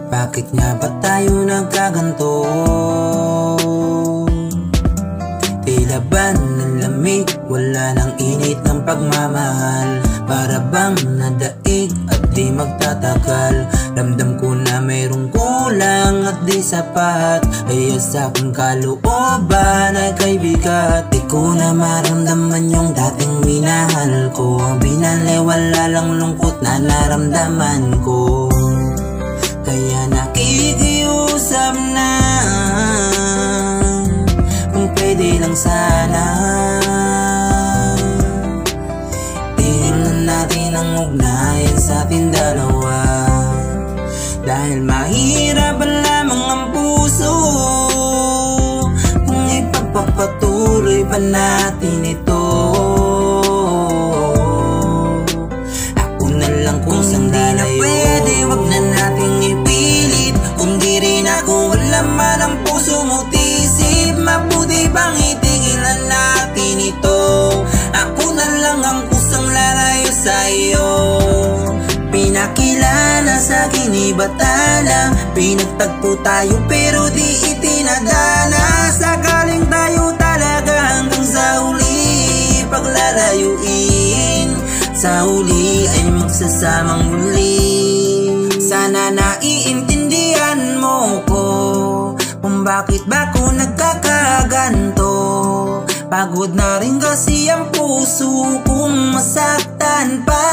Bakit nga ba tayo nagkaganto? Tila ba ng lamig, wala nang init ng pagmamahal. Para bang nadaig at di magtatagal. Ramdam ko na mayroong kulang at di sapat. Kaya sa aking kalooban ay kay bigat. Di ko na maramdaman yung dating minahal ko. Binaliwala lang lungkot na naramdaman ko. Kaya nakikiusap na kung pwede lang sana tingnan natin ang ugnayan sa ating dalawa. Dahil mahirap lamang ang puso kung ipagpapatuloy pa natin ito. Ako na lang kung sandali na pwede, wag na nating ipilit. Kung di rin ako wala man ang puso mo tisip, mabuti bang itigilan natin ito. Ako na lang ang kusang lalayo sa'yo. Pinakilala sa'kin ibata lang. Pinagtagpo tayo pero di itinadana. Sakaling tayo talaga hanggang sa huli paglalayuin, sa huli ay magsasamang muli. Sana naiintindihan mo ko kung bakit ba ko nagkakaganto. Pagod na rin kasi ang puso kung masaktan pa.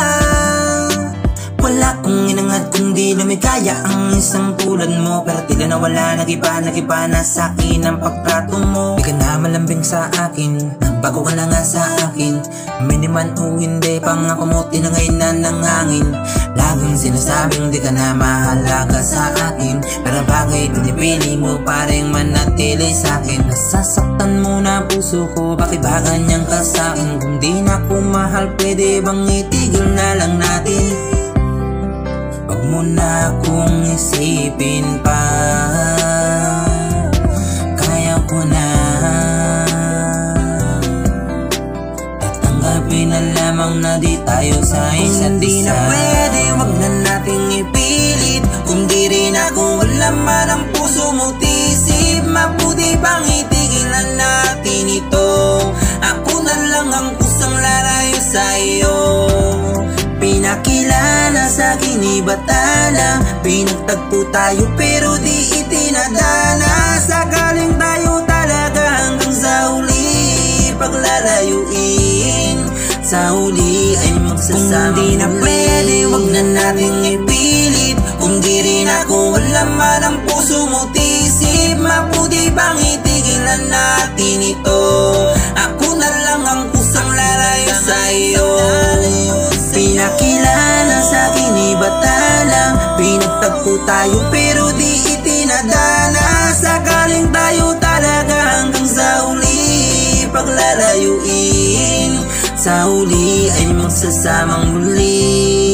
Wala kong inangad kung di lumikaya ang isang tulad mo. Pero tila na wala, nagiba na sa'kin ang pagtrato mo. Di ka na malambing sa akin, bago ka na nga sa akin. Miniman o hindi, pangako mo tinangay na ng hangin. Laging sinasabing di ka na mahalaga sa akin, pero bakit pinipili mo pa rin manatili sa'kin? Nasasaktan mo na puso ko, bakit ba ganyan ka sa'kin? Kung di na ko mahal, pwede bang itigil na lang natin? Wag mo na akong isipin pa, kaya ko na. Tatanggapin na lamang na di tayo sa isa't isa. Kung di na pwede, wag na nating ipilit. Kung di rin ako wala man ang puso mo tisip, mabuti bang itigilan natin ito. Ako na lang ang kusang lalayo sa'yo. Pinakilala sa'kin ibata lang. Pinagtagpo tayo pero di itinadana. Sakaling tayo talaga hanggang sa huli paglalayuin, sa huli ay magsasamang muli. Kung di na pwede, wag na nating ipilit. Kung di rin ako wala man ang puso mo tisip, mabuti bang itigilan natin ito. Ako na lang ang kusang lalayo sa'yo. Pinakilala sa'kin ibata lang. Pinagtagpo tayo pero di itinadana. Sakaling tayo talaga hanggang sa huli paglalayuin, sa huli ay magsasamang muli.